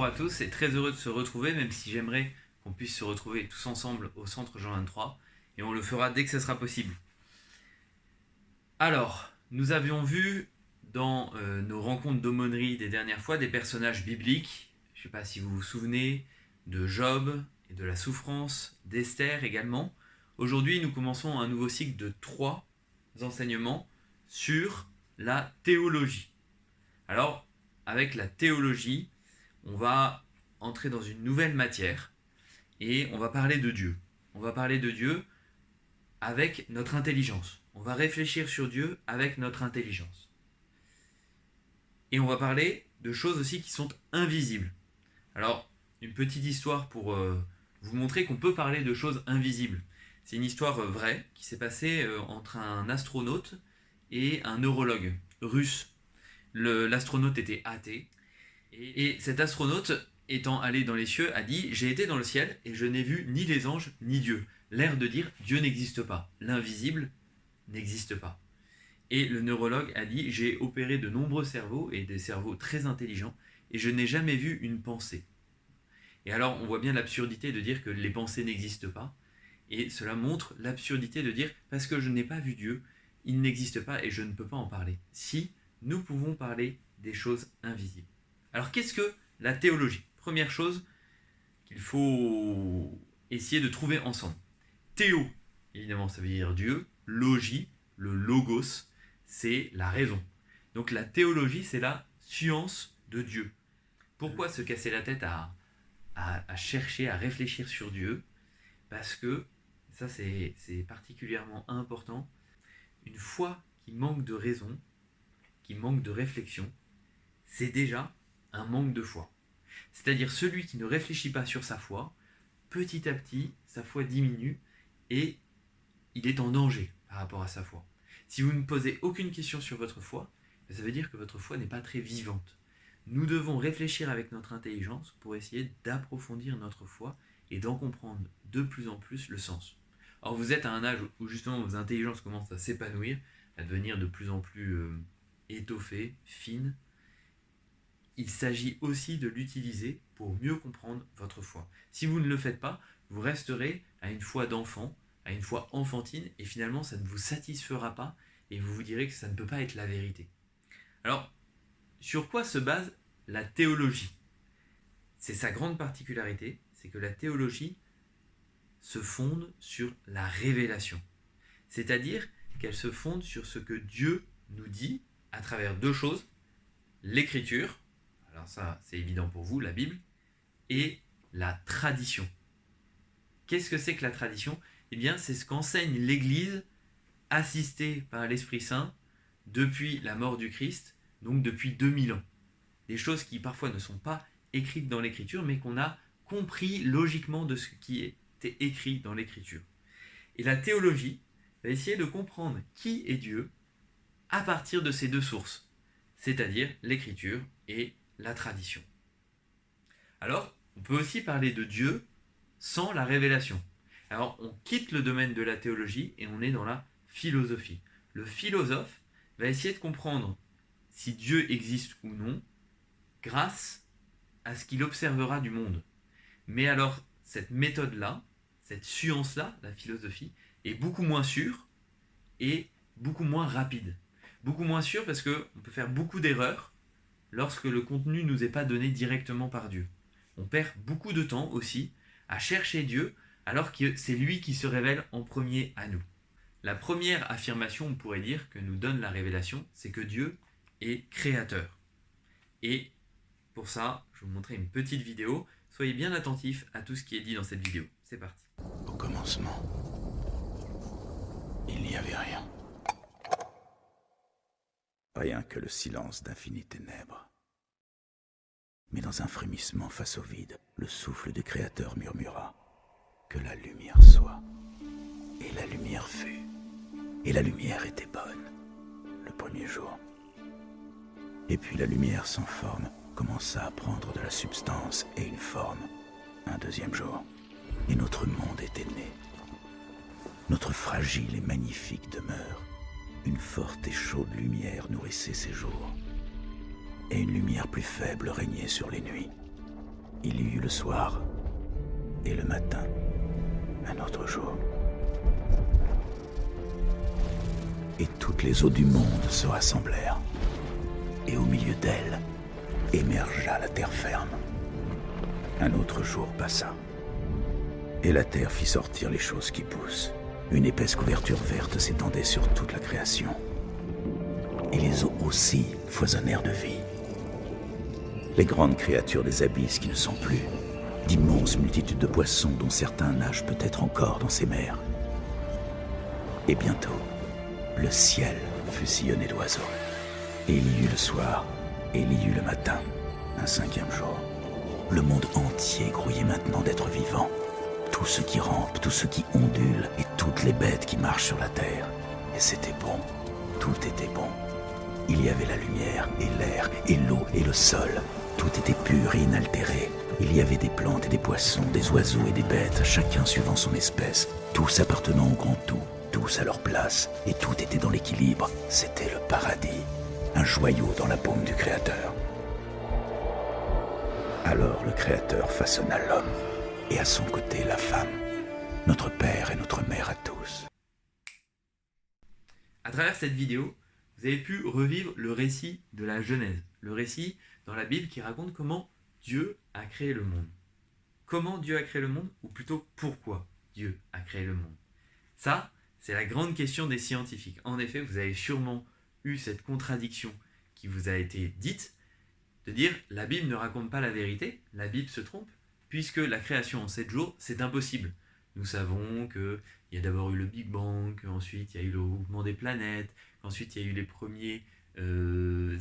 Bonjour à tous et très heureux de se retrouver, même si j'aimerais qu'on puisse se retrouver tous ensemble au centre Jean 23, et on le fera dès que ce sera possible. Alors, nous avions vu dans nos rencontres d'aumônerie des dernières fois des personnages bibliques. Je ne sais pas si vous vous souvenez de Job et de la souffrance, d'Esther également. Aujourd'hui, nous commençons un nouveau cycle de 3 enseignements sur la théologie. Alors, avec la théologie, on va entrer dans une nouvelle matière et on va parler de Dieu. On va parler de Dieu avec notre intelligence. On va réfléchir sur Dieu avec notre intelligence. Et on va parler de choses aussi qui sont invisibles. Alors, une petite histoire pour vous montrer qu'on peut parler de choses invisibles. C'est une histoire vraie qui s'est passée entre un astronaute et un neurologue russe. L'astronaute était athée. Et cet astronaute, étant allé dans les cieux, a dit « J'ai été dans le ciel et je n'ai vu ni les anges ni Dieu ». L'air de dire « Dieu n'existe pas, l'invisible n'existe pas ». Et le neurologue a dit « J'ai opéré de nombreux cerveaux et des cerveaux très intelligents et je n'ai jamais vu une pensée ». Et alors on voit bien l'absurdité de dire que les pensées n'existent pas. Et cela montre l'absurdité de dire « Parce que je n'ai pas vu Dieu, il n'existe pas et je ne peux pas en parler ». Si, nous pouvons parler des choses invisibles. Alors qu'est-ce que la théologie ? Première chose qu'il faut essayer de trouver ensemble. Théo, évidemment ça veut dire Dieu. Logie, le logos, c'est la raison. Donc la théologie, c'est la science de Dieu. Pourquoi se casser la tête à chercher, à réfléchir sur Dieu ? Parce que, ça c'est particulièrement important, une foi qui manque de raison, qui manque de réflexion, c'est déjà un manque de foi. C'est-à-dire celui qui ne réfléchit pas sur sa foi, petit à petit, sa foi diminue et il est en danger par rapport à sa foi. Si vous ne posez aucune question sur votre foi, ça veut dire que votre foi n'est pas très vivante. Nous devons réfléchir avec notre intelligence pour essayer d'approfondir notre foi et d'en comprendre de plus en plus le sens. Or vous êtes à un âge où justement vos intelligences commencent à s'épanouir, à devenir de plus en plus étoffées, fines. Il s'agit aussi de l'utiliser pour mieux comprendre votre foi. Si vous ne le faites pas, vous resterez à une foi d'enfant, à une foi enfantine, et finalement ça ne vous satisfera pas, et vous vous direz que ça ne peut pas être la vérité. Alors, sur quoi se base la théologie ? C'est sa grande particularité, c'est que la théologie se fonde sur la révélation. C'est-à-dire qu'elle se fonde sur ce que Dieu nous dit à travers 2 choses, l'écriture, alors ça c'est évident pour vous, la Bible, et la tradition. Qu'est-ce que c'est que la tradition ? Eh bien c'est ce qu'enseigne l'Église, assistée par l'Esprit Saint, depuis la mort du Christ, donc depuis 2000 ans. Des choses qui parfois ne sont pas écrites dans l'Écriture, mais qu'on a compris logiquement de ce qui était écrit dans l'Écriture. Et la théologie va essayer de comprendre qui est Dieu à partir de ces 2 sources, c'est-à-dire l'Écriture et la tradition. Alors, on peut aussi parler de Dieu sans la révélation. Alors, on quitte le domaine de la théologie et on est dans la philosophie. Le philosophe va essayer de comprendre si Dieu existe ou non grâce à ce qu'il observera du monde. Mais alors, cette méthode-là, cette science-là, la philosophie, est beaucoup moins sûre et beaucoup moins rapide. Beaucoup moins sûre parce qu'on peut faire beaucoup d'erreurs lorsque le contenu ne nous est pas donné directement par Dieu. On perd beaucoup de temps aussi à chercher Dieu alors que c'est lui qui se révèle en premier à nous. La première affirmation, on pourrait dire, que nous donne la révélation, c'est que Dieu est créateur. Et pour ça, je vais vous montrer une petite vidéo. Soyez bien attentifs à tout ce qui est dit dans cette vidéo. C'est parti. Au commencement, il n'y avait rien. Rien que le silence d'infinies ténèbres. Mais dans un frémissement face au vide, le souffle du Créateur murmura que la lumière soit. Et la lumière fut. Et la lumière était bonne, le premier jour. Et puis la lumière sans forme commença à prendre de la substance et une forme, un deuxième jour. Et notre monde était né. Notre fragile et magnifique demeure, une forte et chaude lumière nourrissait ses jours. Et une lumière plus faible régnait sur les nuits. Il y eut le soir, et le matin, un autre jour. Et toutes les eaux du monde se rassemblèrent, et au milieu d'elles émergea la terre ferme. Un autre jour passa, et la terre fit sortir les choses qui poussent. Une épaisse couverture verte s'étendait sur toute la création, et les eaux aussi foisonnèrent de vie. Les grandes créatures des abysses qui ne sont plus, d'immenses multitudes de poissons dont certains nagent peut-être encore dans ces mers. Et bientôt, le ciel fut sillonné d'oiseaux. Et il y eut le soir, et il y eut le matin, un 5e jour. Le monde entier grouillait maintenant d'êtres vivants. Tout ce qui rampe, tout ce qui ondule, et toutes les bêtes qui marchent sur la terre. Et c'était bon, tout était bon. Il y avait la lumière, et l'air, et l'eau, et le sol. Tout était pur et inaltéré. Il y avait des plantes et des poissons, des oiseaux et des bêtes, chacun suivant son espèce, tous appartenant au grand tout, tous à leur place, et tout était dans l'équilibre. C'était le paradis, un joyau dans la paume du Créateur. Alors le Créateur façonna l'homme, et à son côté la femme, notre père et notre mère à tous. À travers cette vidéo, vous avez pu revivre le récit de la Genèse, le récit dans la Bible qui raconte comment Dieu a créé le monde. Comment Dieu a créé le monde, ou plutôt pourquoi Dieu a créé le monde. Ça, c'est la grande question des scientifiques. En effet, vous avez sûrement eu cette contradiction qui vous a été dite, de dire la Bible ne raconte pas la vérité, la Bible se trompe, puisque la création en 7 jours, c'est impossible. Nous savons qu'il y a d'abord eu le Big Bang, qu'ensuite il y a eu le mouvement des planètes, qu'ensuite il y a eu les premiers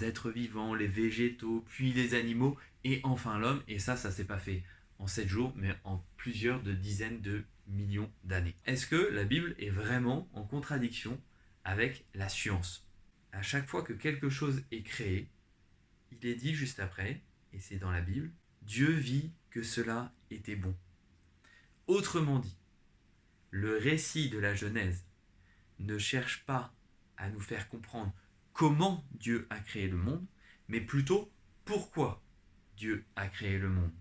êtres vivants, les végétaux, puis les animaux, et enfin l'homme, et ça s'est pas fait en 7 jours, mais en plusieurs dizaines de millions d'années. Est-ce que la Bible est vraiment en contradiction avec la science? À chaque fois que quelque chose est créé, il est dit juste après, et c'est dans la Bible, Dieu vit que cela était bon. Autrement dit, le récit de la Genèse ne cherche pas à nous faire comprendre comment Dieu a créé le monde, mais plutôt pourquoi Dieu a créé le monde.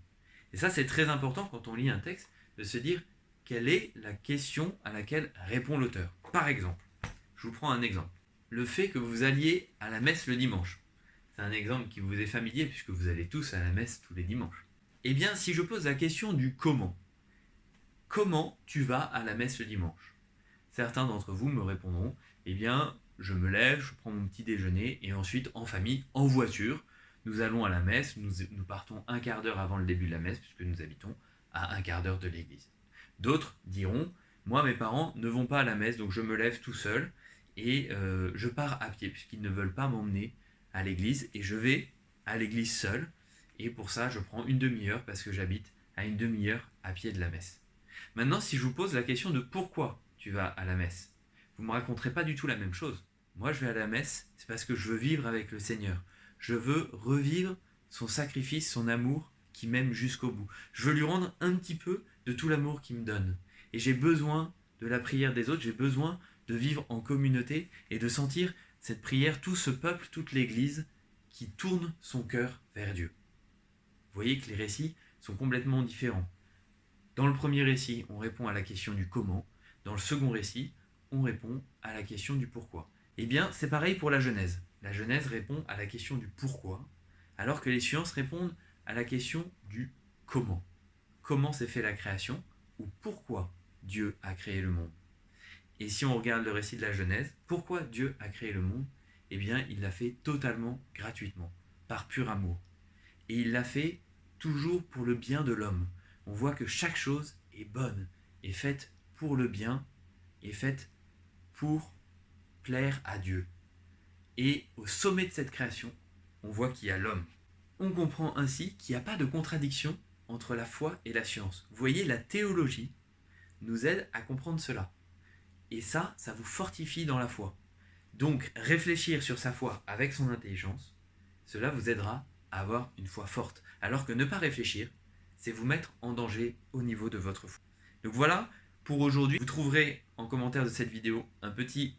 Et ça, c'est très important quand on lit un texte, de se dire quelle est la question à laquelle répond l'auteur. Par exemple, je vous prends un exemple. Le fait que vous alliez à la messe le dimanche. C'est un exemple qui vous est familier puisque vous allez tous à la messe tous les dimanches. Eh bien, si je pose la question du comment tu vas à la messe le dimanche? Certains d'entre vous me répondront, eh bien, je me lève, je prends mon petit déjeuner et ensuite, en famille, en voiture, nous allons à la messe, nous partons un quart d'heure avant le début de la messe puisque nous habitons à un quart d'heure de l'église. D'autres diront, moi, mes parents ne vont pas à la messe, donc je me lève tout seul et je pars à pied puisqu'ils ne veulent pas m'emmener à l'église et je vais à l'église seul et pour ça, je prends une demi-heure parce que j'habite à une demi-heure à pied de la messe. Maintenant, si je vous pose la question de pourquoi tu vas à la messe, vous ne me raconterez pas du tout la même chose. Moi, je vais à la messe, c'est parce que je veux vivre avec le Seigneur. Je veux revivre son sacrifice, son amour qui m'aime jusqu'au bout. Je veux lui rendre un petit peu de tout l'amour qu'il me donne. Et j'ai besoin de la prière des autres, j'ai besoin de vivre en communauté et de sentir cette prière, tout ce peuple, toute l'Église qui tourne son cœur vers Dieu. Vous voyez que les récits sont complètement différents. Dans le premier récit, on répond à la question du comment. Dans le second récit, on répond à la question du pourquoi. Eh bien, c'est pareil pour la Genèse. La Genèse répond à la question du pourquoi, alors que les sciences répondent à la question du comment. Comment s'est fait la création, ou pourquoi Dieu a créé le monde. Et si on regarde le récit de la Genèse, pourquoi Dieu a créé le monde? Eh bien, il l'a fait totalement gratuitement, par pur amour. Et il l'a fait toujours pour le bien de l'homme. On voit que chaque chose est bonne, est faite pour le bien, est faite pour plaire à Dieu. Et au sommet de cette création, on voit qu'il y a l'homme. On comprend ainsi qu'il n'y a pas de contradiction entre la foi et la science. Vous voyez, la théologie nous aide à comprendre cela. Et ça vous fortifie dans la foi. Donc, réfléchir sur sa foi avec son intelligence, cela vous aidera à avoir une foi forte. Alors que ne pas réfléchir, c'est vous mettre en danger au niveau de votre foi. Donc voilà, pour aujourd'hui, vous trouverez en commentaire de cette vidéo un petit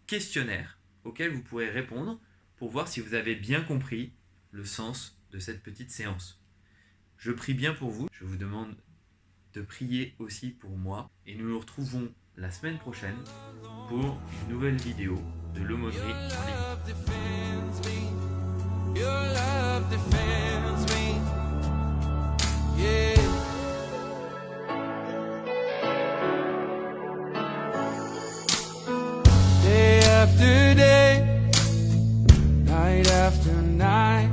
questionnaire auquel vous pourrez répondre pour voir si vous avez bien compris le sens de cette petite séance. Je prie bien pour vous. Je vous demande de prier aussi pour moi. Et nous nous retrouvons la semaine prochaine pour une nouvelle vidéo de l'aumônerie en ligne. Your love defends me. Yeah. Day after day, night after night,